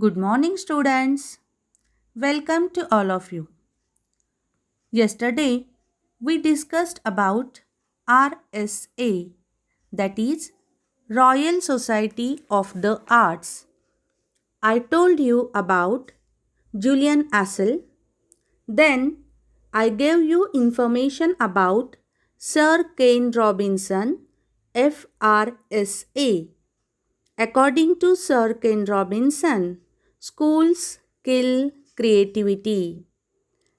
Good morning, students. Welcome to all of you. Yesterday, we discussed about RSA, that is Royal Society of the Arts. I told you about Julian Astle. Then, I gave you information about Sir Kane Robinson, FRSA. According to Sir Ken Robinson, schools kill creativity.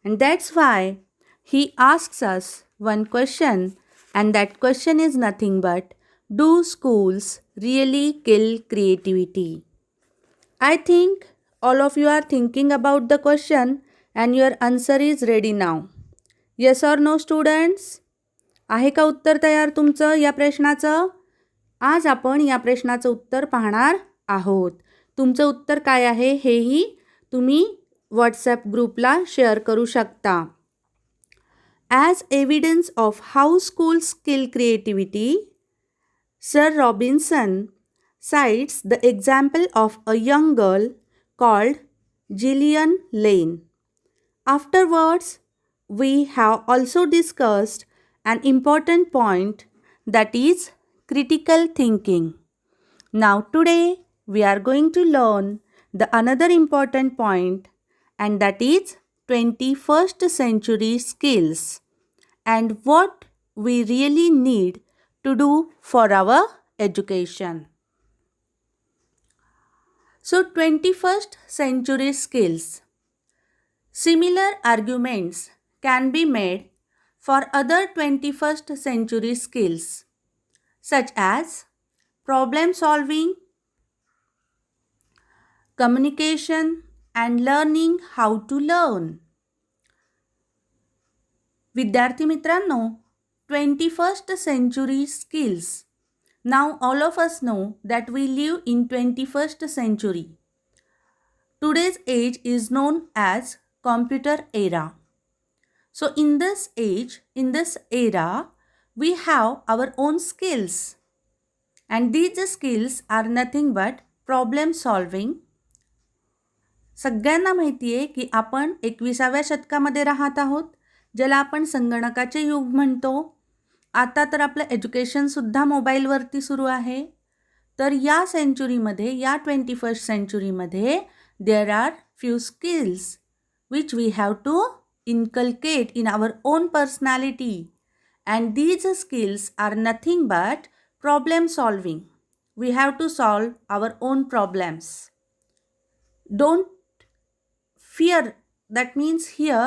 And that's why he asks us one question, and that question is nothing but, do schools really kill creativity? I think all of you are thinking about the question and your answer is ready now. Yes or no, students? आहे का उत्तर तयार तुमचं या प्रश्नाचं? आज आपण या प्रश्नाचं उत्तर पाहणार आहोत. तुमचं उत्तर काय आहे हेही तुम्ही व्हॉट्सॲप ग्रुपला शेअर करू शकता. As evidence of how schools kill creativity, sir Robinson cites the example of a young girl called Gillian Lane. Afterwards, we have also discussed an important point, that is critical thinking. Now today we are going to learn the another important point, and that is 21st century skills and what we really need to do for our education. So 21st century skills. Similar arguments can be made for other 21st century skills such as problem solving, communication, and learning how to learn. विद्यार्थी मित्रांनो, 21st century skills. Now all of us know that we live in 21st century. Today's age is known as computer era. So in this age, in this era, we have our own skills. And these skills are nothing but problem solving. सगळ्यांना माहिती आहे की आपण 21व्या शतकामध्ये राहत आहोत, ज्याला आपण संगणकाचे युग म्हणतो. आता तर आपलं एज्युकेशनसुद्धा मोबाईलवरती सुरू आहे. तर या सेंचुरीमध्ये, या 21st सेंचुरीमध्ये there are few skills which we have to inculcate in our own personality, and these skills are nothing but problem solving. We have to solve our own problems. Don't fear. That means here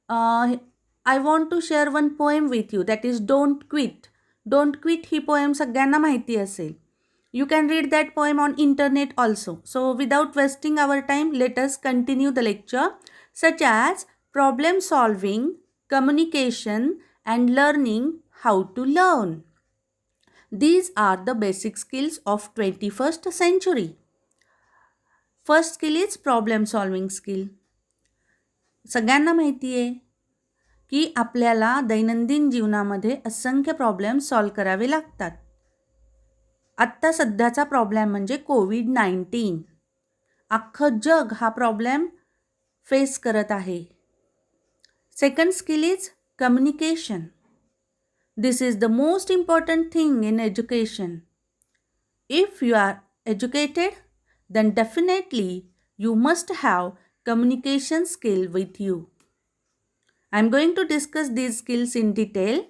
I want to share one poem with you, that is Don't Quit. Don't Quit he poem सगळ्यांना माहिती असेल. You can read that poem on internet also. So without wasting our time, let us continue the lecture, such as problem solving, communication, and learning how to learn. These are the basic skills of 21st century. First skill is problem solving skill. सगळ्यांना माहिती आहे की आपल्याला दैनंदिन जीवनामध्ये असंख्य problem solve करावे लागतात. आत्ता सध्याचा प्रॉब्लेम म्हणजे कोविड-19. अख्खं जग हा प्रॉब्लेम फेस करत आहे. Second skill is communication. This is the most important thing in education. If you are educated, then definitely you must have communication skill with you. I am going to discuss these skills in detail.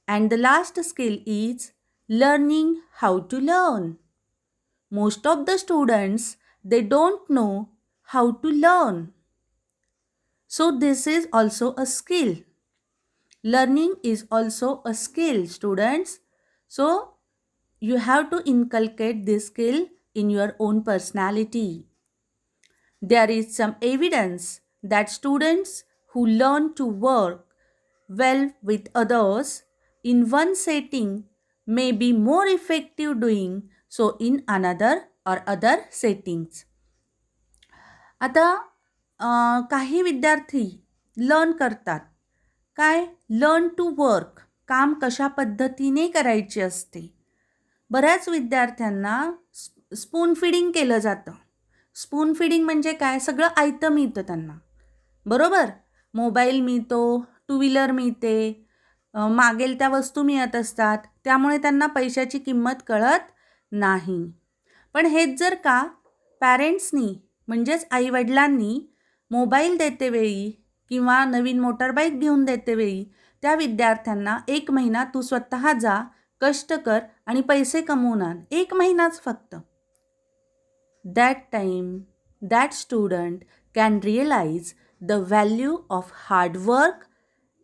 And the last skill is learning how to learn. Most of the students, they don't know how to learn. So this is also a skill. Learning is also a skill, students. So you have to inculcate this skill in your own personality. There is some evidence that students who learn to work well with others in one setting may be more effective doing so in another or other settings. आता काही विद्यार्थी learn करतात. काय? Learn to work. काम कशा पद्धतीने करायचे असते. बऱ्याच विद्यार्थ्यांना स्पून फीडिंग केलं जातं. स्पून फिडिंग म्हणजे काय? सगळं आयतं मिळतं त्यांना, बरोबर? मोबाईल मिळतो, टू व्हीलर मिळते, मागेल त्या वस्तू मिळत असतात, त्यामुळे त्यांना पैशाची किंमत कळत नाही. पण हेच जर का पॅरेंट्सनी म्हणजेच आईवडिलांनी मोबाईल देतेवेळी किंवा नवीन मोटरबाईक घेऊन देतेवेळी त्या विद्यार्थ्यांना 1 महिना तू स्वतः जा, कष्ट कर आणि पैसे कमवून आण, 1 महिनाच फक्त. That time, that student can realize the value of hard work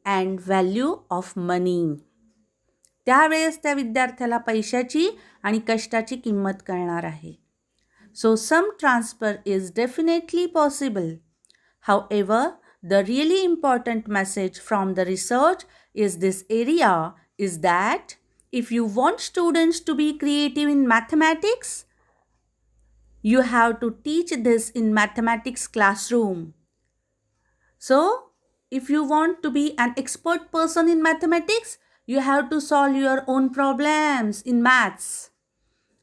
and value of money. त्यावेळेस त्या विद्यार्थ्याला पैशाची आणि कष्टाची किंमत कळणार आहे. So some transfer is definitely possible. However, the really important message from the research is this area is that if you want students to be creative in mathematics, you have to teach this in mathematics classroom. So, if you want to be an expert person in mathematics, you have to solve your own problems in maths.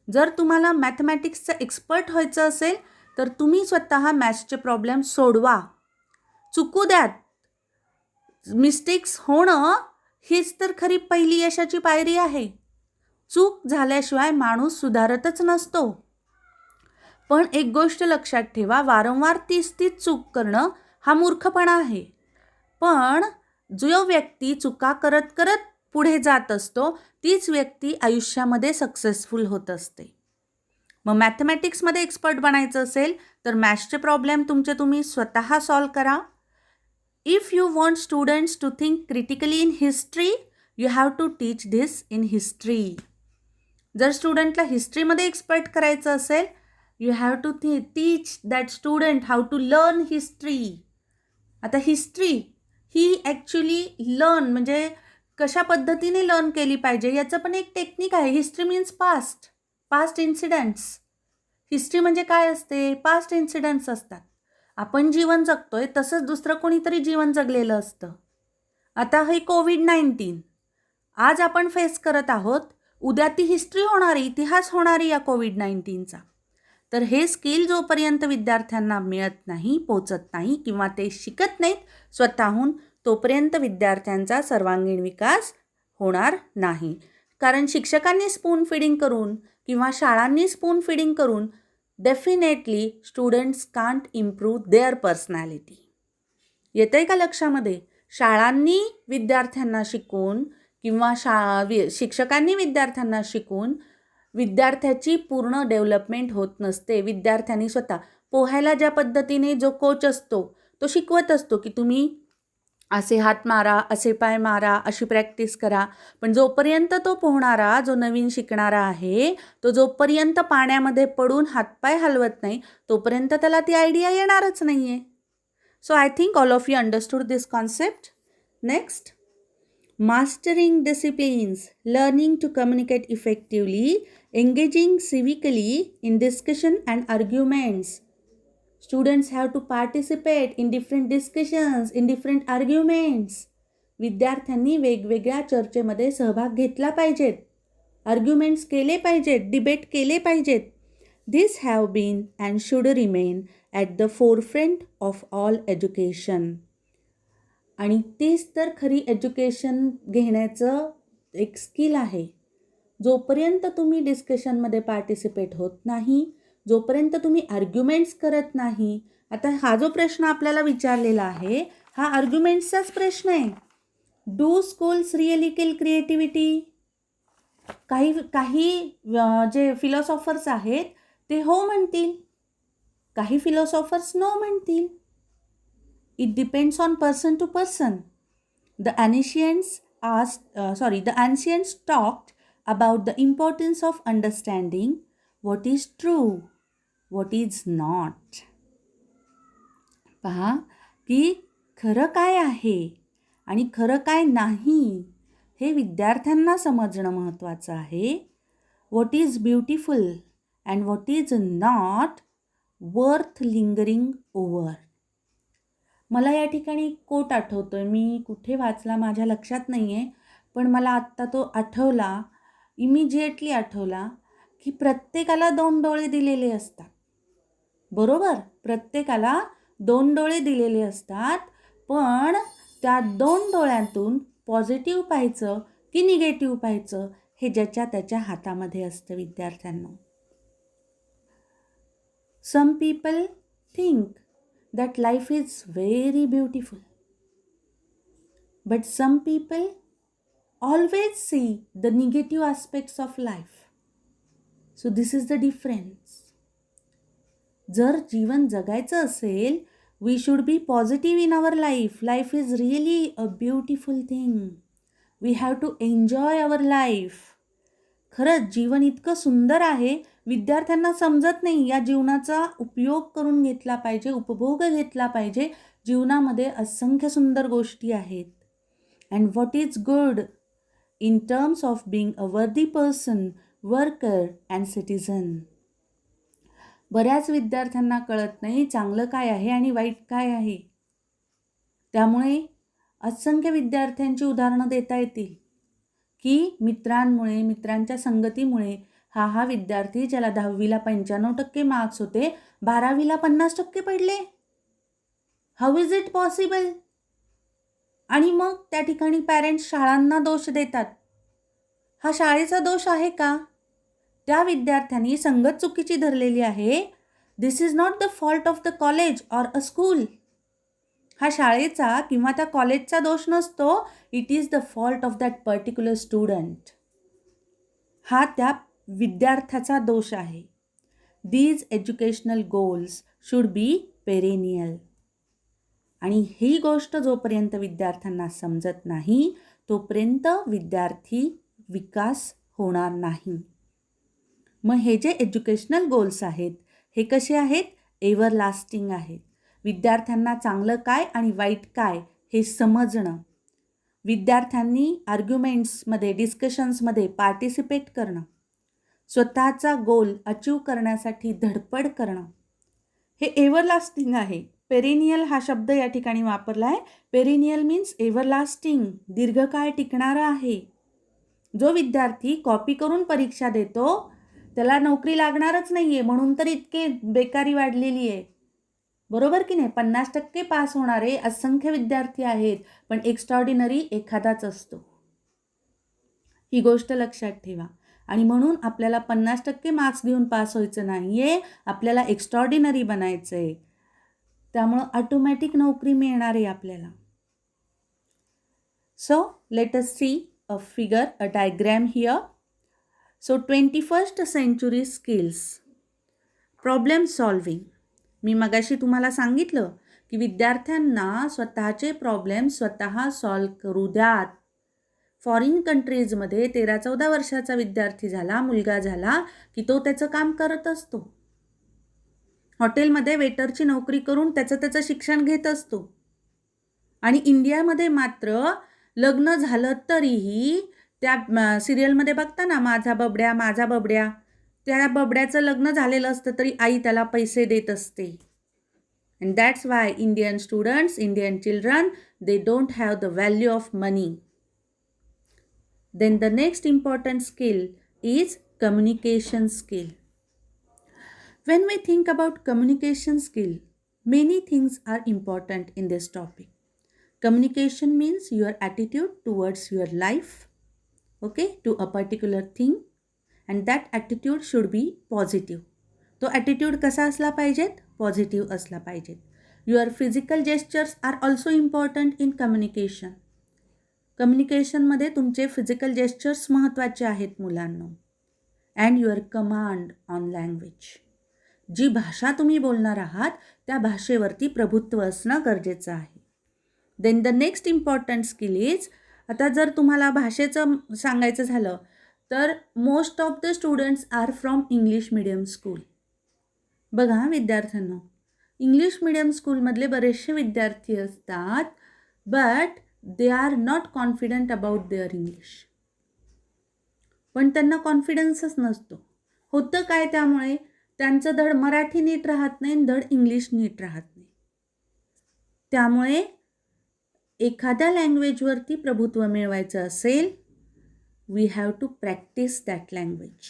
जर तुम्हाला मॅथमॅटिक्सचं expert व्हायचं असेल तर तुम्ही स्वतः मॅथ्सचे problem सोडवा. चुकू द्यात. मिस्टेक्स होणं हीच तर खरी पहिली यशाची पायरी आहे. चूक झाल्याशिवाय माणूस सुधारतच नसतो. पण एक गोष्ट लक्षात ठेवा, वारंवार तीच चूक करणं हा मूर्खपणा आहे. पण जो व्यक्ती चुका करत करत पुढे जात असतो तीच व्यक्ती आयुष्यामध्ये सक्सेसफुल होत असते. मग मॅथमॅटिक्समध्ये एक्सपर्ट बनायचं असेल तर मॅथ्सचे प्रॉब्लेम तुम्ही स्वतः सॉल्व करा. If you want students to think critically in history, you have to teach this in history. जर स्टुडंटला हिस्ट्रीमध्ये एक्सपर्ट करायचं असेल, you have to teach that student how to learn history. आता हिस्ट्री ही ॲक्च्युली लर्न म्हणजे कशा पद्धतीने लर्न केली पाहिजे याचं पण एक टेक्निक आहे. History means past incidents. History म्हणजे काय असते? पास्ट इन्सिडेंट्स असतात. आपण जीवन जगतोय तसंच दुसरं कोणीतरी जीवन जगलेलं असतं. आता हे कोविड-19 आज आपण फेस करत आहोत, उद्या ती हिस्ट्री होणारी, इतिहास होणारी या कोविड-19चा. तर हे स्किल जोपर्यंत विद्यार्थ्यांना मिळत नाही, पोचत नाही किंवा ते शिकत नाहीत स्वतःहून, तोपर्यंत विद्यार्थ्यांचा सर्वांगीण विकास होणार नाही. कारण शिक्षकांनी स्पून फिडिंग करून किंवा शाळांनी स्पून फिडिंग करून definitely students can't improve their personality. येतं आहे का लक्षामध्ये? शाळांनी विद्यार्थ्यांना शिकवून किंवा शिक्षकांनी विद्यार्थ्यांना शिकवून विद्यार्थ्याची पूर्ण डेव्हलपमेंट होत नसते. विद्यार्थ्यांनी स्वतः पोहायला ज्या पद्धतीने जो कोच असतो तो शिकवत असतो की तुम्ही असे हात मारा, असे पाय मारा, अशी प्रॅक्टिस करा. पण जोपर्यंत तो पोहणारा, जो नवीन शिकणारा आहे, तो जोपर्यंत पाण्यामध्ये पडून हातपाय हलवत नाही तोपर्यंत त्याला ती आयडिया येणारच नाही आहे. So I think all of you understood this concept. Next, mastering disciplines, learning to communicate effectively, engaging civically in discussion and arguments. Students have to participate in different discussions, in different arguments. विद्यार्थ्यांनी वेगवेगळ्या चर्चेमध्ये सहभाग घेतला पाहिजेत, arguments केले पाहिजेत, debate केले पाहिजेत. This have been and should remain at the forefront of all education. आणि तेच तर खरी एज्युकेशन घेण्याचं एक स्किल आहे. जोपर्यंत तुम्ही डिस्कशनमध्ये पार्टिसिपेट होत नाही, जोपर्यंत तुम्ही आर्ग्युमेंट्स करत नाही. आता हा जो प्रश्न आपल्याला विचारलेला आहे हा आर्ग्युमेंट्सचाच प्रश्न आहे. Do schools really kill creativity? काही जे फिलॉसॉफर्स आहेत ते हो म्हणतील, काही फिलॉसॉफर्स नो म्हणतील. It depends on person to person. The ancients talked about the importance of understanding what is true, what is not. पहा की खरं काय आहे आणि खरं काय नाही हे विद्यार्थ्यांना समजणं महत्त्वाचं आहे. What is beautiful and what is not worth lingering over. मला या ठिकाणी कोट आठवतो आहे, मी कुठे वाचला माझ्या लक्षात नाही आहे, पण मला आत्ता तो आठवला, इमिजिएटली आठवला की प्रत्येकाला 2 डोळे दिलेले असतात. बरोबर, प्रत्येकाला 2 डोळे दिलेले असतात, पण त्या 2 डोळ्यांतून पॉझिटिव्ह पाहायचं की निगेटिव्ह पाहायचं हे ज्याच्या त्याच्या हातामध्ये असतं विद्यार्थ्यांना. Some people think that life is very beautiful, but some people always see the negative aspects of life. So this is the difference. जर जीवन जगायचं असेल, we should be positive in our life. Life is really a beautiful thing. We have to enjoy our life. खरंच जीवन इतकं सुंदर आहे, विद्यार्थ्यांना समजत नाही. या जीवनाचा उपयोग करून घेतला पाहिजे, उपभोग घेतला पाहिजे. जीवनामध्ये असंख्य सुंदर गोष्टी आहेत. And what is good in terms of being a worthy person, worker and citizen. बऱ्याच विद्यार्थ्यांना कळत नाही चांगलं काय आहे आणि वाईट काय आहे. त्यामुळे असंख्य विद्यार्थ्यांची उदाहरणं देता येतील की मित्रांमुळे, मित्रांच्या संगतीमुळे हा विद्यार्थी ज्याला 10वीला 95% मार्क्स होते, 12वीला 50% पडले. How is it possible? आणि मग त्या ठिकाणी पॅरेंट्स शाळांना दोष देतात. हा शाळेचा दोष आहे का? त्या विद्यार्थ्यांनी संगत चुकीची धरलेली आहे. This is not the fault of the college or a school. हा शाळेचा किंवा त्या कॉलेजचा दोष नसतो. It is the fault of that particular student. हा त्या विद्यार्थ्याचा दोष आहे. These educational goals should be perennial. आणि ही गोष्ट जोपर्यंत विद्यार्थ्यांना समजत नाही तोपर्यंत विद्यार्थी विकास होणार नाही. मग हे जे एज्युकेशनल गोल्स आहेत हे कसे आहेत? एव्हरलास्टिंग आहेत. विद्यार्थ्यांना चांगलं काय आणि वाईट काय हे समजणं, विद्यार्थ्यांनी आर्ग्युमेंट्समध्ये, डिस्कशन्समध्ये पार्टिसिपेट करणं, स्वतःचा गोल अचीव करण्यासाठी धडपड करणं, हे एव्हरलास्टिंग आहे. पेरिनियल हा शब्द या ठिकाणी वापरला आहे. पेरिनियल मीन्स एव्हरलास्टिंग, दीर्घकाळ टिकणारा आहे. जो विद्यार्थी कॉपी करून परीक्षा देतो त्याला नोकरी लागणारच नाही आहे, म्हणून तर इतके बेकारी वाढलेली आहे. बरोबर की नाही? 50% पास होणारे असंख्य विद्यार्थी आहेत, पण एक्स्ट्राऑर्डिनरी एखादाच असतो. ही गोष्ट लक्षात ठेवा. आणि म्हणून आपल्याला 50% मार्क्स घेऊन पास व्हायचं नाही आहे, आपल्याला एक्स्ट्राऑर्डिनरी बनायचं आहे. त्यामुळं ऑटोमॅटिक नोकरी मिळणार आहे आपल्याला. So let us see a figure, a diagram here. So 21st century skills. Problem solving. मी मगाशी तुम्हाला सांगितलं की विद्यार्थ्यांना स्वतःचे प्रॉब्लेम स्वतः सॉल्व करू द्यात. फॉरेन कंट्रीजमध्ये 13-14 वर्षाचा विद्यार्थी झाला, मुलगा झाला की तो त्याचं काम करत असतो. हॉटेलमध्ये वेटरची नोकरी करून त्याचं शिक्षण घेत असतो. आणि इंडियामध्ये मात्र लग्न झालं तरीही त्या सिरियलमध्ये बघता ना, माझा बबड्या माझा बबड्या, त्या बबड्याचं लग्न झालेलं असतं तरी आई त्याला पैसे देत असते. And that's why Indian students, Indian children, they don't have the value of money. Then the next important skill is communication skill. When we think about communication skill, many things are important in this topic. Communication means your attitude towards your life, okay, to a particular thing, and that attitude should be positive. तो attitude कसा असला पाहिजेत? Positive असला पाहिजेत. Your physical gestures are also important in communication. कम्युनिकेशनमध्ये तुमचे physical gestures महत्त्वाचे आहेत मुलांनो. And your command on language. जी भाषा तुम्ही बोलणार आहात त्या भाषेवरती प्रभुत्व असणं गरजेचं आहे. Then the next important skill is, आता जर तुम्हाला भाषेचं सांगायचं झालं तर most of the students are from English medium school. बघा विद्यार्थ्यांनो, इंग्लिश मिडियम स्कूलमधले बरेचसे विद्यार्थी असतात, but they are not confident about their English. पण त्यांना कॉन्फिडन्सच नसतो. होतं काय त्यामुळे? त्यांचं धड मराठी नीट राहत नाही, धड इंग्लिश नीट राहत नाही. त्यामुळे एखाद्या लँग्वेजवरती प्रभुत्व मिळवायचं असेल, we have to practise that language.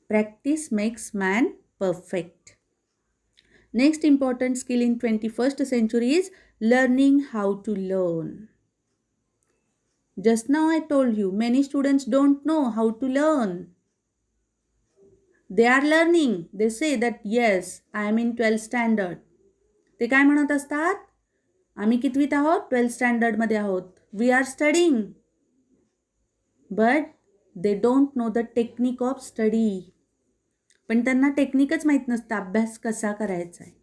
Practice makes man perfect. Next important skill in 21st century is learning how to learn. Just now I told you, many students don't know how to learn. They are learning. They say that yes, I am in 12th standard. ते काय म्हणत असतात? आम्ही कितवीत आहोत? 12th स्टँडर्डमध्ये आहोत. We are studying. But they don't know the technique of study. पण त्यांना टेक्निकच माहीत नसतं अभ्यास कसा करायचा आहे.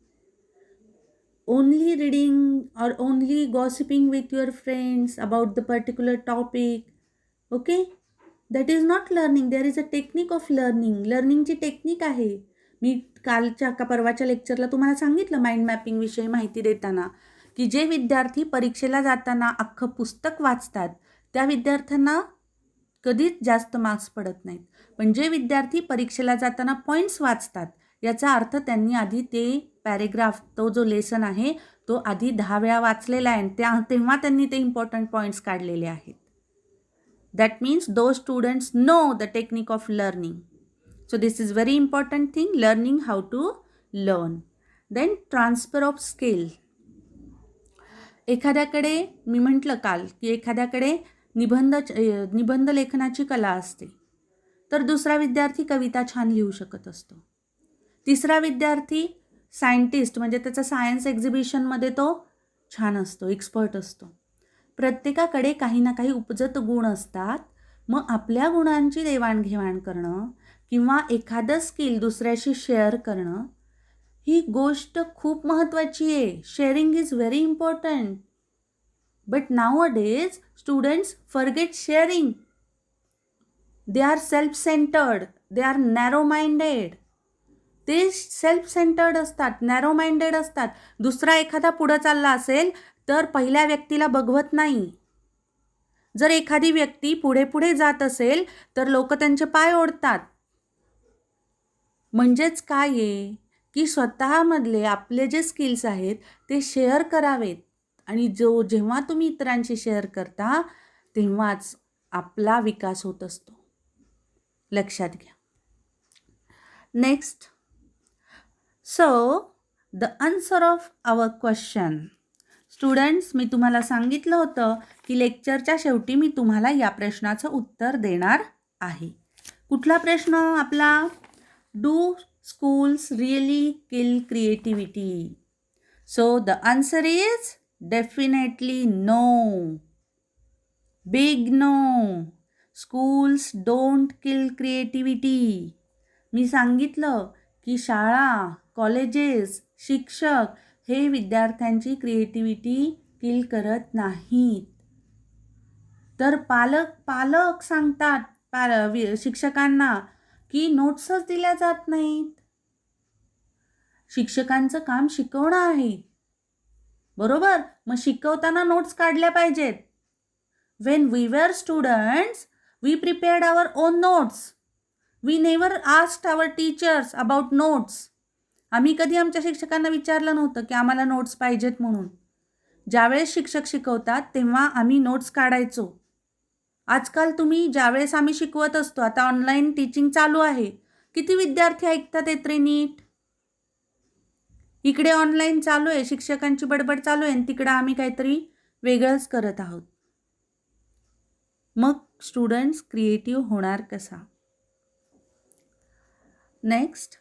Only reading or only gossiping with your friends about the particular topic, okay, that is not learning. There is a technique of learning. लर्निंगची टेक्निक आहे. मी कालच्या का परवाच्या लेक्चरला तुम्हाला सांगितलं माइंड मॅपिंगविषयी माहिती देताना की जे विद्यार्थी परीक्षेला जाताना अख्खं पुस्तक वाचतात त्या विद्यार्थ्यांना कधीच जास्त मार्क्स पडत नाहीत. पण जे विद्यार्थी परीक्षेला जाताना पॉईंट्स वाचतात याचा अर्थ त्यांनी आधी ते पॅरेग्राफ, तो जो लेसन आहे तो आधी 10 वेळा वाचलेला आहे, तेव्हा त्यांनी ते इम्पॉर्टंट पॉईंट्स काढलेले आहेत. That means those students no the technique of learning. So this is very important thing, learning how to learn. Then transfer of skill. एखाद्याकडे मी म्हटलं काल की एखाद्याकडे निबंध लेखनाची कला असते, तर दुसरा विद्यार्थी कविता छान लिहू शकत असतो. तिसरा विद्यार्थी सायंटिस्ट म्हणजे त्याचा सायन्स एक्झिबिशनमध्ये तो छान असतो, एक्सपर्ट असतो. प्रत्येकाकडे काही ना काही उपजत गुण असतात. मग आपल्या गुणांची देवाणघेवाण करणं किंवा एखादं स्किल दुसऱ्याशी शेअर करणं ही गोष्ट खूप महत्त्वाची आहे. Sharing is very important. But nowadays students forget sharing. They are self centred, they are narrow minded. ते सेल्फ सेंटर्ड असतात, नॅरो माइंडेड असतात. दुसरा एखादा पुढं चालला असेल तर पहिल्या व्यक्तीला बघवत नाही. जर एखादी व्यक्ती पुढे पुढे जात असेल तर लोक त्यांचे पाय ओढतात. म्हणजेच काय आहे की स्वतःमधले आपले जे स्किल्स आहेत ते शेअर करावेत. आणि जेव्हा तुम्ही इतरांशी शेअर करता तेव्हाच आपला विकास होत असतो. लक्षात घ्या. Next, so the answer of our question. Students, मी तुम्हाला सांगितलं होतं की लेक्चरच्या शेवटी मी तुम्हाला या प्रश्नाचं उत्तर देणार आहे. कुठला प्रश्न आपला? Do schools really kill creativity? So the answer is definitely no. Big no. Schools don't kill creativity. मी सांगितलं की शाळा, कॉलेजेस, शिक्षक हे विद्यार्थ्यांची क्रिएटिव्हिटी किल करत नाहीत. तर पालक सांगतात शिक्षकांना की नोट्सच दिल्या जात नाहीत. शिक्षकांचं काम शिकवणं आहे, बरोबर? मग शिकवताना नोट्स काढल्या पाहिजेत. When we were students we prepared our own notes. We never asked our teachers about notes. आम्ही कधी आमच्या शिक्षकांना विचारलं नव्हतं की आम्हाला नोट्स पाहिजेत म्हणून. ज्यावेळेस शिक्षक शिकवतात तेव्हा आम्ही नोट्स काढायचो. आजकाल तुम्ही ज्यावेळेस आम्ही शिकवत असतो, आता ऑनलाईन टीचिंग चालू आहे, किती विद्यार्थी ऐकतात येत्रे नीट? इकडे ऑनलाईन चालू आहे, शिक्षकांची बडबड चालू आहे, आणि तिकडं आम्ही काहीतरी वेगळंच करत आहोत. मग स्टुडंट्स क्रिएटिव्ह होणार कसा? Next,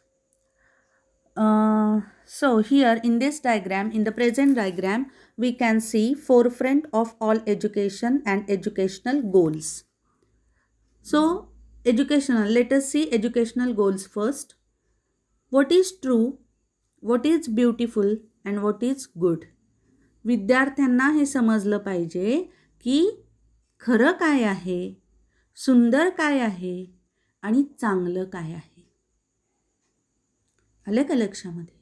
so here in this diagram, in the present diagram, we can see forefront of all education and educational goals. So educational, let us see educational goals first. What is true, what is beautiful and what is good. विद्यार्थ्यांना हे समजलं पाहिजे की खरं काय आहे, सुंदर काय आहे आणि चांगलं काय आहे. आलं का लक्षामध्ये?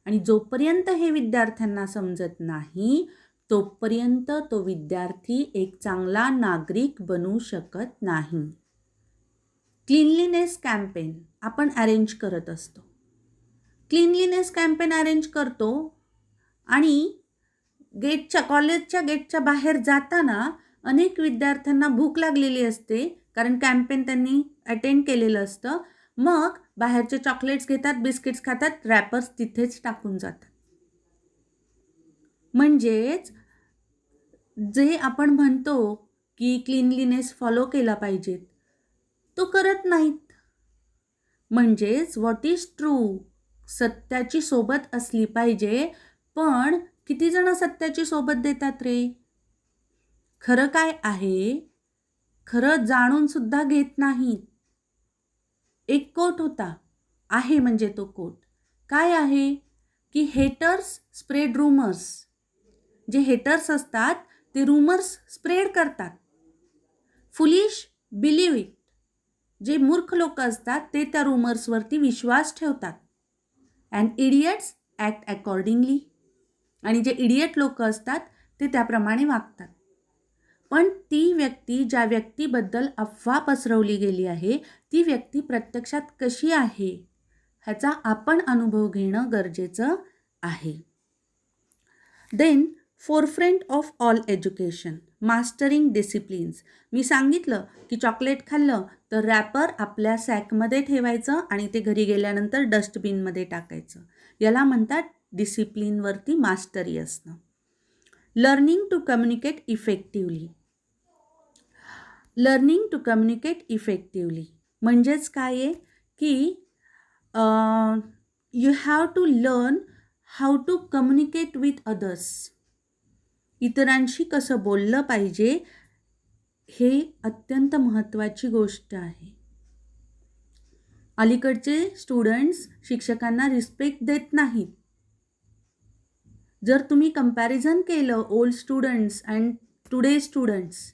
आणि जोपर्यंत हे विद्यार्थ्यांना समजत नाही तोपर्यंत तो विद्यार्थी एक चांगला नागरिक बनू शकत नाही. क्लीनलीनेस कॅम्पेन आपण अरेंज करत असतो. क्लीनलीनेस कॅम्पेन अरेंज करतो आणि कॉलेजच्या गेटच्या बाहेर जाताना अनेक विद्यार्थ्यांना भूक लागलेली असते, कारण कॅम्पेन त्यांनी अटेंड केलेलं असतं. मग बाहेरचे चॉकलेट्स घेतात, बिस्किट्स खातात, रॅपर्स तिथेच टाकून जातात. म्हणजेच जे आपण म्हणतो की क्लीनलीनेस फॉलो केला पाहिजे तो करत नाहीत. म्हणजेच व्हॉट इज ट्रू, सत्याची सोबत असली पाहिजे, पण किती जण सत्याची सोबत देतात रे? खरं काय आहे, खरं जाणून सुद्धा घेत नाहीत. एक कोट होता, आहे म्हणजे तो कोट काय आहे की हेटर्स स्प्रेड रूमर्स. जे हेटर्स असतात ते रूमर्स स्प्रेड करतात. Foolish believe it. जे मूर्ख लोक असतात ते त्या रूमर्सवरती विश्वास ठेवतात. And idiots act accordingly. आणि जे इडियट लोक असतात ते त्याप्रमाणे वागतात. पण ती व्यक्ती, ज्या व्यक्तीबद्दल अफवा पसरवली गेली आहे, ती व्यक्ती प्रत्यक्षात कशी आहे ह्याचा आपण अनुभव घेणं गरजेचं आहे. Then forefront of all education, mastering disciplines. मी सांगितलं की चॉकलेट खाल्लं तर रॅपर आपल्या सॅकमध्ये ठेवायचं आणि ते घरी गेल्यानंतर डस्टबिनमध्ये टाकायचं. याला म्हणतात डिसिप्लिनवरती मास्टरी असणं. Learning to communicate effectively. Learning to communicate effectively म्हणजेच काय आहे की you have to learn how to communicate with others. इतरांशी कसं बोललं पाहिजे हे अत्यंत महत्त्वाची गोष्ट आहे. अलीकडचे स्टुडंट्स शिक्षकांना रिस्पेक्ट देत नाहीत. जर तुम्ही कंपॅरिझन केलं old students and today students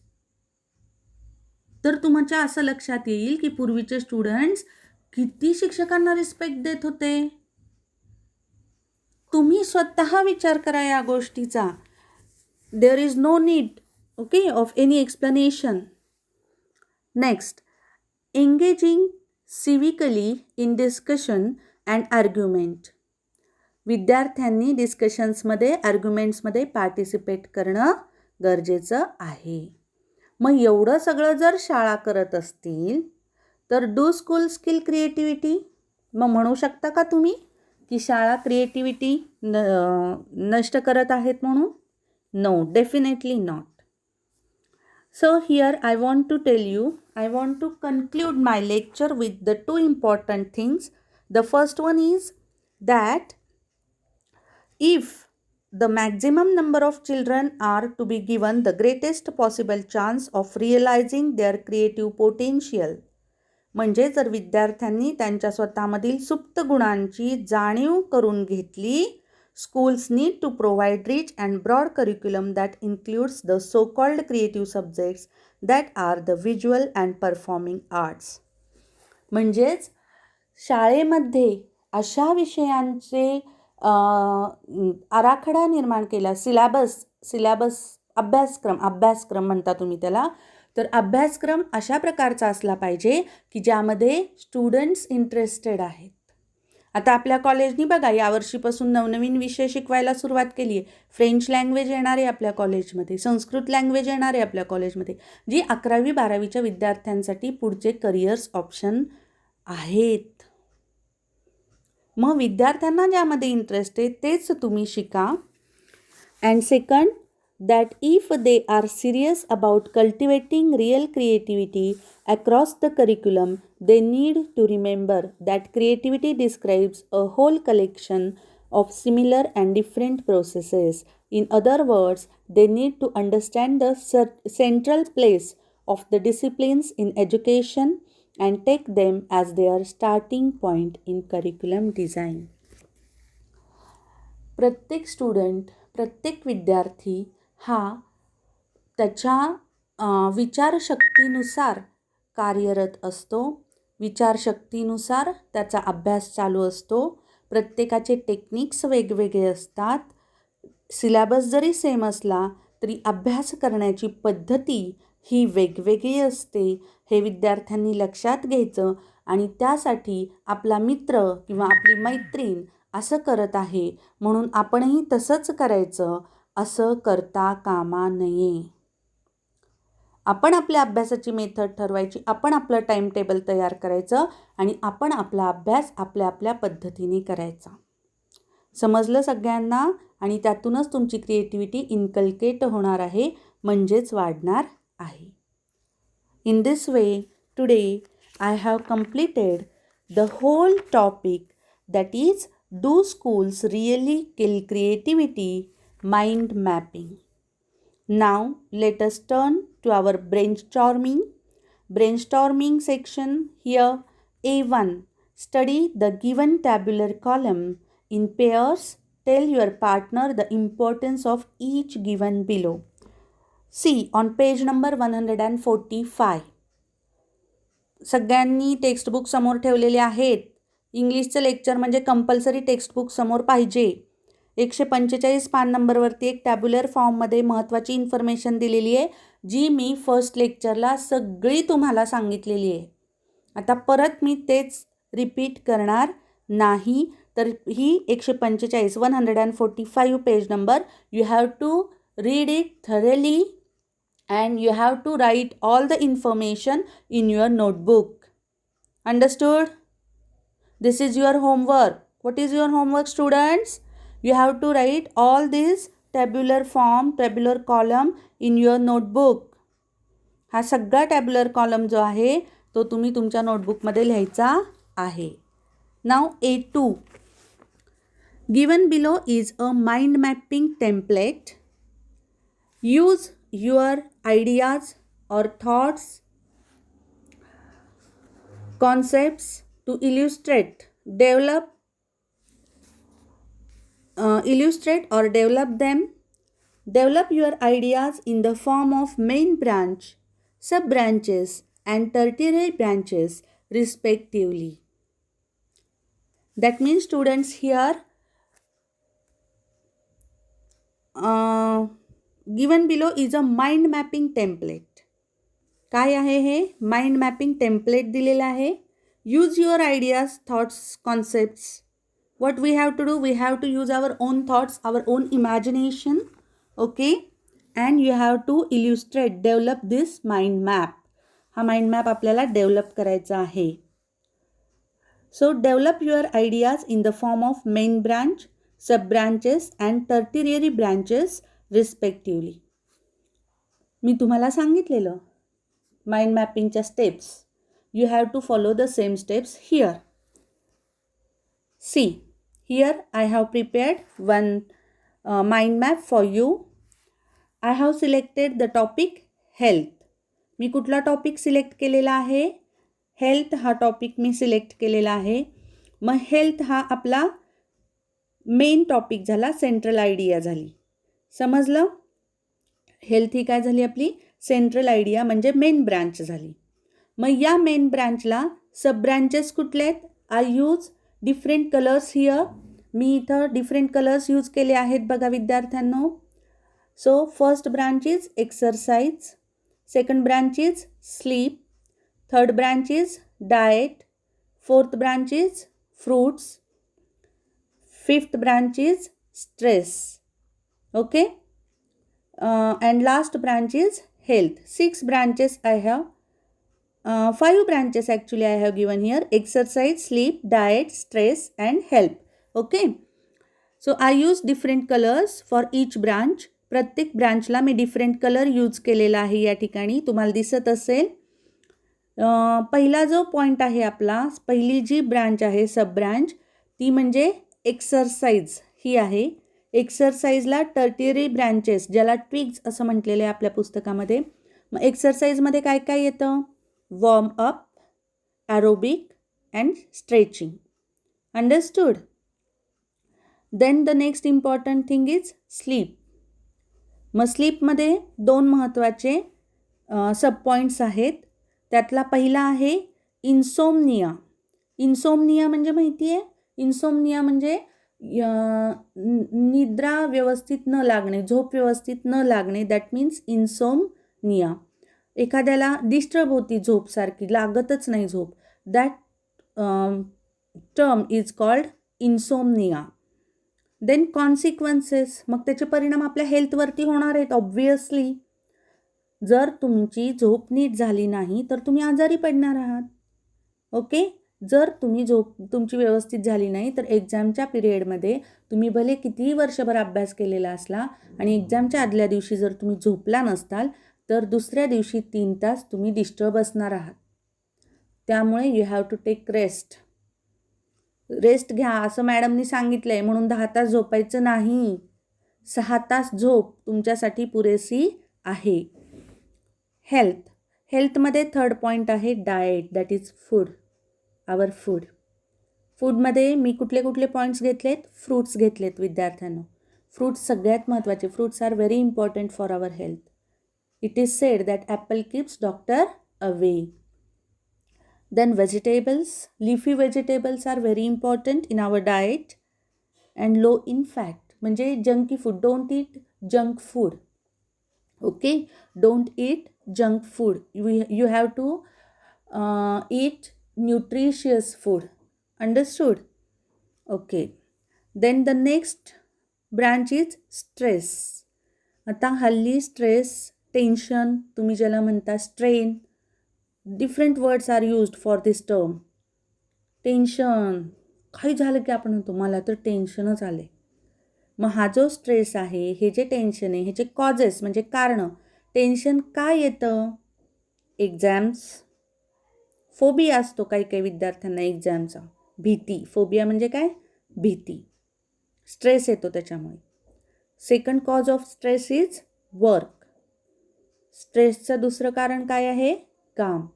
तर तुमच्या असं लक्षात येईल की पूर्वीचे स्टुडंट्स किती शिक्षकांना रिस्पेक्ट देत होते. तुम्ही स्वतः विचार करा या गोष्टीचा. There is no need okay of any explanation. Next, engaging civically in discussion and argument. विद्यार्थ्यांनी डिस्कशन्समध्ये आर्ग्युमेंट्समध्ये पार्टिसिपेट करणं गरजेचं आहे. मग एवढं सगळं जर शाळा करत असतील तर डू स्कूल स्किल क्रिएटिव्हिटी. मग म्हणू शकता का तुम्ही की शाळा क्रिएटिव्हिटी नष्ट करत आहेत म्हणून? No, definitely not. So here I want to tell you, I want to conclude my lecture with the two important things. The first one is that if the maximum number of children are to be given the greatest possible chance of realizing their creative potential, म्हणजे जर विद्यार्थ्यांनी त्यांच्या स्वतःमधील सुप्त गुणांची जाणीव करून घेतली, schools need to provide rich and broad curriculum that includes the so-called creative subjects that are the visual and performing arts. म्हणजेच शाळेमध्ये अशा विषयांचे आराखडा निर्माण केला. सिलॅबस अभ्यासक्रम म्हणता तुम्ही त्याला. तर अभ्यासक्रम अशा प्रकारचा असला पाहिजे की ज्यामध्ये स्टुडंट्स इंटरेस्टेड आहेत. आता आपल्या कॉलेजनी बघा यावर्षीपासून नवनवीन विषय शिकवायला सुरुवात केली आहे. फ्रेंच लँग्वेज येणार आहे आपल्या कॉलेजमध्ये, संस्कृत लँग्वेज येणार आहे आपल्या कॉलेजमध्ये, जी 11वी-12वीच्या विद्यार्थ्यांसाठी पुढचे करिअर्स ऑप्शन आहेत. मग विद्यार्थ्यांना ज्यामध्ये इंटरेस्ट आहे तेच तुम्ही शिका. And second, that if they are serious about cultivating real creativity across the curriculum, they need to remember that creativity describes a whole collection of similar and different processes. In other words, they need to understand the central place of the disciplines in education and take them as their starting point in curriculum design. प्रत्येक student, प्रत्येक विद्यार्थी हा त्याच्या विचारशक्तीनुसार कार्यरत असतो. विचारशक्तीनुसार त्याचा अभ्यास चालू असतो. प्रत्येकाचे टेक्निक्स वेगवेगळे असतात. सिलॅबस जरी सेम असला तरी अभ्यास करण्याची पद्धती ही वेगवेगळी असते. हे विद्यार्थ्यांनी लक्षात घ्यायचं आणि त्यासाठी आपला मित्र किंवा आपली मैत्रीण असं करत आहे म्हणून आपणही तसंच करायचं असं करता कामा नये. आपण आपल्या अभ्यासाची मेथड ठरवायची, आपण आपलं टाईम टेबल तयार करायचं आणि आपण आपला अभ्यास आपल्या आपल्या पद्धतीने करायचा. समजलं सगळ्यांना? आणि त्यातूनच तुमची क्रिएटिव्हिटी इनकल्केट होणार आहे, म्हणजेच वाढणार आहे. In this way, today I have completed the whole topic, that is, do schools really kill creativity, mind mapping. Now let us turn to our brainstorming section. Here, A1, study the given tabular column in pairs. Tell your partner the importance of each given below. See on page number 145. सगळ्यांनी textbook समोर ठेवलेले आहेत. इंग्लिशचं lecture म्हणजे compulsory textbook समोर पाहिजे. 145 पान नंबरवरती एक टॅब्युलर फॉर्ममध्ये महत्त्वाची इन्फॉर्मेशन दिलेली आहे, जी मी फर्स्ट लेक्चरला सगळी तुम्हाला सांगितलेली आहे. आता परत मी तेच रिपीट करणार नाही. तर ही 145 page number, you have to read it thoroughly and you have to write all the information in your notebook. Understood? This is your homework. What is your homework, students? You have to write all this tabular form, tabular column in your notebook. हा सगळा tabular column जो आहे तो तुम्ही तुमच्या नोटबुकमध्ये लिहायचा आहे. Now A2. Given below is a mind mapping template. Use your ideas or thoughts, concepts to illustrate or develop them. Develop your ideas in the form of main branch, sub branches and tertiary branches respectively. That means, students, here given below is a mind mapping template. काय आहे हे? Mind mapping template दिलेलं आहे. Use your ideas, thoughts, concepts. what we have to do, we have to use our own thoughts, our own imagination, okay, and you have to illustrate, develop this mind map. हा mind map आपल्याला develop करायचा आहे. So develop your ideas in the form of main branch, sub branches and tertiary branches respectively. मी तुम्हाला सांगितलेलं mind मॅपिंगच्या steps. You have to follow the same steps here. See, here I have prepared one mind map for you. I have selected the topic health. मी कुठला topic select केलेला आहे? Health हा topic मी select केलेला आहे. मग health हा आपला main topic झाला, सेंट्रल आयडिया झाली. समजलं? हेल्थ ही काय झाली आपली? सेंट्रल आयडिया म्हणजे मेन ब्रांच झाली. मग या मेन ब्रांचला सब ब्रांचेस कुठले आहेत? I use different colours here. मी इथं डिफरंट कलर्स यूज केले आहेत बघा विद्यार्थ्यांनो. So first branch is exercise, second branch is sleep, third branch is diet, fourth branch is fruits, fifth branch is stress, okay, and last branch is health. 6 branches I have, 5 branches actually I have given here: exercise, sleep, diet, stress and health. Okay, so I use different colors for each branch. प्रत्येक ब्रांचला मी different colour use केलेला आहे. या ठिकाणी तुम्हाला दिसत असेल. पहिला जो पॉईंट आहे आपला, पहिली जी ब्रांच आहे सब ब्रांच, ती म्हणजे एक्सरसाइज ही आहे. एक्सरसाइजला टर्टियरी ब्रांचेस, ज्याला ट्विग्स असं म्हटलेलं आहे आपल्या पुस्तकामध्ये. मग एक्सरसाइजमध्ये काय काय येतं? Warm up, aerobic and stretching. Understood? Then the next important thing is sleep. मग स्लीपमध्ये 2 महत्त्वाचे सब पॉईंट्स आहेत. त्यातला पहिला आहे इन्सोमनिया. इन्सोमनिया म्हणजे माहिती आहे? इन्सोमनिया म्हणजे निद्रा व्यवस्थित न लागणे, झोप व्यवस्थित न लागणे. That means insomnia. एखाद्याला डिस्टर्ब होती झोप, सारखी लागतच नाही झोप. That term is called insomnia. Then consequences, मग त्याचे परिणाम आपल्या हेल्थवरती होणार आहेत ऑब्वियसली. जर तुमची झोप नीट झाली नाही तर तुम्ही आजारी पडणार आहात. ओके. जर तुमची व्यवस्थित झाली नाही तर एक्झामच्या पिरियडमध्ये तुम्ही भले कितीही वर्षभर अभ्यास केलेला असला आणि एक्झामच्या आदल्या दिवशी जर तुम्ही झोपला नसताल तर दुसऱ्या दिवशी 3 तास तुम्ही डिस्टर्ब असणार आहात. त्यामुळे you have to take rest. Rest घ्या असं मॅडमनी सांगितलं आहे म्हणून 10 तास झोपायचं नाही. 6 तास झोप तुमच्यासाठी पुरेसी आहे. हेल्थमध्ये थर्ड पॉईंट आहे diet, that is food. Our food. फूडमध्ये मी कुठले कुठले पॉईंट्स घेतलेत? फ्रूट्स घेतलेत विद्यार्थ्यांनो. फ्रूट्स सगळ्यात महत्त्वाचे. Fruits are very important for our health. It is said that apple keeps doctor away. Then vegetables, leafy vegetables are very important in our diet and low in fat. म्हणजे junky food, don't eat junk food. Okay, don't eat junk food. You have to eat nutritious food. Understood? Okay. Then the next branch is stress. आता हल्ली stress, tension तुम्ही ज्याला म्हणता, strain, different words are used for this term. Tension, काही झालं की आपण म्हणतो मला तर टेन्शनच आले. मग हा जो स्ट्रेस आहे, हे जे टेन्शन आहे, ह्याचे कॉजेस म्हणजे कारणं. टेन्शन काय येतं? एक्झाम्स. फोबिया असतो काही काही विद्यार्थ्यांना एक्झामचा, भीती. फोबिया म्हणजे काय? भीती. स्ट्रेस येतो त्याच्यामुळे. Second cause of stress is work. स्ट्रेसचं दुसरं कारण काय आहे? काम.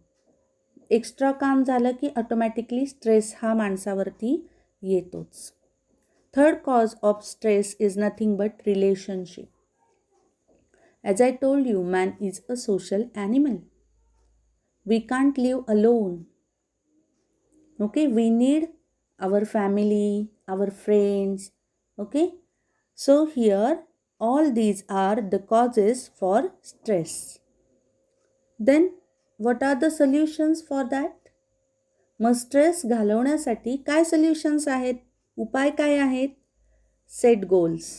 एक्स्ट्रा काम झालं की ऑटोमॅटिकली स्ट्रेस हा माणसावरती येतोच. Third cause of stress is nothing but relationship. As I told you, man is a social animal. We can't live alone. Okay, we need our family, our friends. Okay, so here all these are the causes for stress. Then what are the solutions for that? मग stress घालवण्यासाठी काय solutions आहेत? उपाय काय आहेत? Set goals.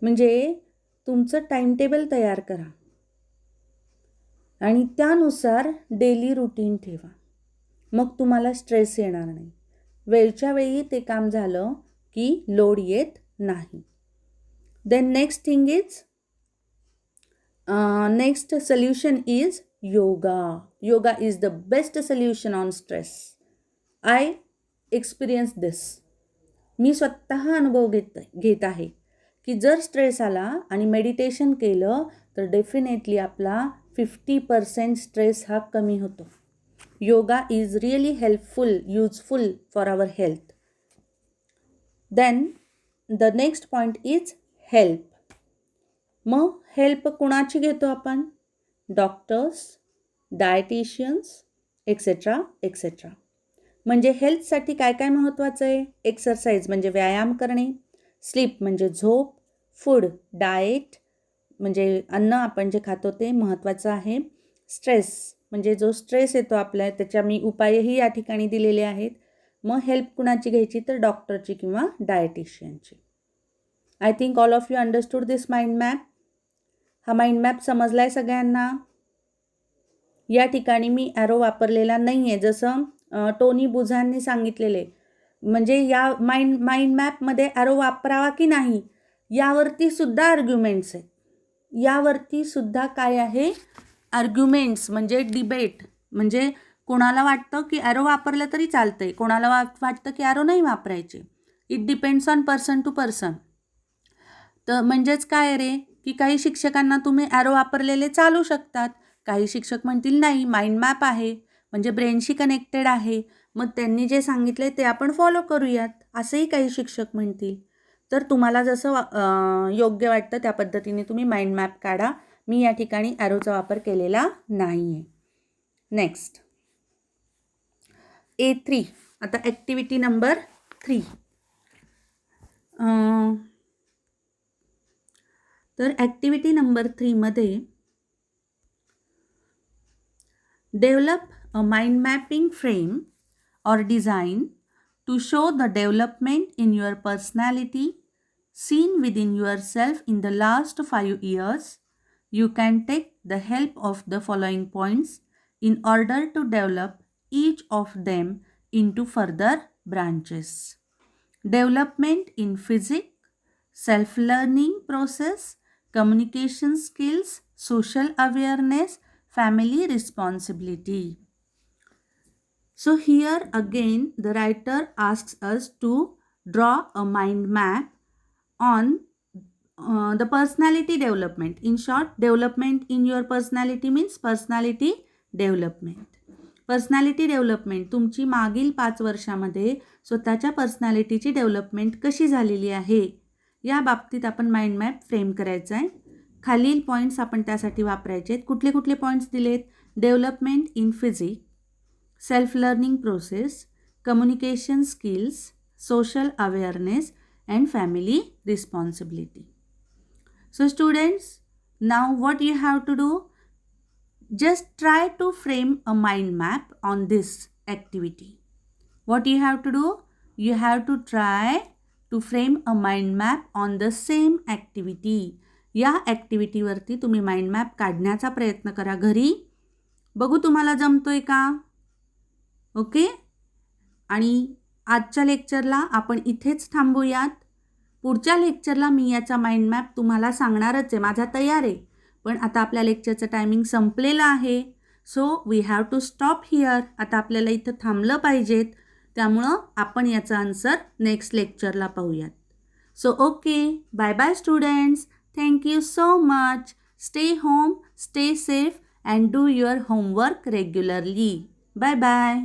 म्हणजे तुमचं timetable तयार करा आणि त्यानुसार डेली रुटीन ठेवा. मग तुम्हाला स्ट्रेस येणार नाही. वेळच्या वेळी ते काम झालं की लोड येत नाही. Then next thing is, next solution is yoga. Yoga is the best solution on stress. I experienced this. मी स्वतः अनुभव घेत आहे की जर स्ट्रेस आला आणि मेडिटेशन केलं तर डेफिनेटली आपला 50% स्ट्रेस हा कमी होतो. Yoga is really helpful, useful for our health. Then the next point is help. मग हेल्प कुणाची घेतो आपण? Doctors, dietitians, etcetera etcetera. म्हणजे हेल्थसाठी काय काय महत्त्वाचं आहे? एक्सरसाइज म्हणजे व्यायाम करणे, स्लीप म्हणजे झोप, फूड डाएट म्हणजे अन्न आपण जे खातो ते महत्त्वाचं आहे. स्ट्रेस म्हणजे जो स्ट्रेस येतो आपल्या, त्याच्या मी उपायही या ठिकाणी दिलेले आहेत. मग हेल्प कुणाची घ्यायची? तर डॉक्टरची किंवा डायटिशियनची. I think all of you understood this mind map. हा माइंड मॅप समजला आहे सगळ्यांना? या ठिकाणी मी ॲरो वापरलेला नाही आहे, जसं टोनी बुझाननी सांगितलेले. म्हणजे या माइंड मॅपमध्ये ॲरो वापरावा की नाही यावरती सुद्धा आर्ग्युमेंट्स आहेत. यावरती सुद्धा काय आहे? आर्ग्युमेंट्स म्हणजे डिबेट. म्हणजे कोणाला वाटतं की ॲरो वापरलं तरी चालतं आहे, कोणाला वाटतं की ॲरो नाही वापरायचे. It depends on person to person. तर म्हणजेच काय रे, की काही शिक्षकांना तुम्ही ॲरो वापरलेले चालू शकतात, काही शिक्षक म्हणतील नाही, माइंड मॅप आहे म्हणजे ब्रेनशी कनेक्टेड आहे, मग त्यांनी जे सांगितले ते आपण फॉलो करूयात, असंही काही शिक्षक म्हणतील. तर तुम्हाला जसं योग्य वाटतं त्या पद्धतीने तुम्ही माइंड मॅप काढा. मी या ठिकाणी ॲरोचा वापर केलेला नाही आहे. Next A3. आता ॲक्टिव्हिटी नंबर 3. तर ॲक्टिव्हिटी नंबर 3मध्ये develop a mind mapping frame or design to show the development in your personality seen within yourself in the last 5 years you can take the help of the following points in order to develop each of them into further branches. Development in physics, self-learning process, communication skills, social awareness, family responsibility. So here again the writer asks us to draw a mind map on the personality development. In short, development in your personality means personality development. Personality development तुमची मागील 5 वर्षामध्ये स्वतःच्या पर्सनॅलिटीची development कशी झालेली आहे या बाबतीत आपण माइंड मॅप फ्रेम करायचा आहे. खालील पॉईंट्स आपण त्यासाठी वापरायचे आहेत. कुठले कुठले पॉईंट्स दिलेत? Development in physics, self learning process, communication skills, social awareness and family responsibility. So students, now what you have to do? Just try to frame a mind map on this activity. What you have to do? You have to try to frame a mind map on the same activity. या ॲक्टिव्हिटीवरती तुम्ही mind map काढण्याचा प्रयत्न करा घरी. बघू तुम्हाला जमतोय का? Okay. आणि आजच्या लेक्चरला आपण इथेच थांबूयात. पुढच्या लेक्चरला मी याचा माइंड मॅप तुम्हाला सांगणारच आहे. माझा तयार आहे, पण आता आपल्या लेक्चरचं टायमिंग संपलेलं आहे. So we have to stop here. आता आपल्याला इथं थांबलं पाहिजेत. त्यामुळं आपण याचा आन्सर नेक्स्ट लेक्चरला पाहूयात. So okay, bye bye students. Thank you so much. Stay home, stay safe and do your homework regularly. Bye bye.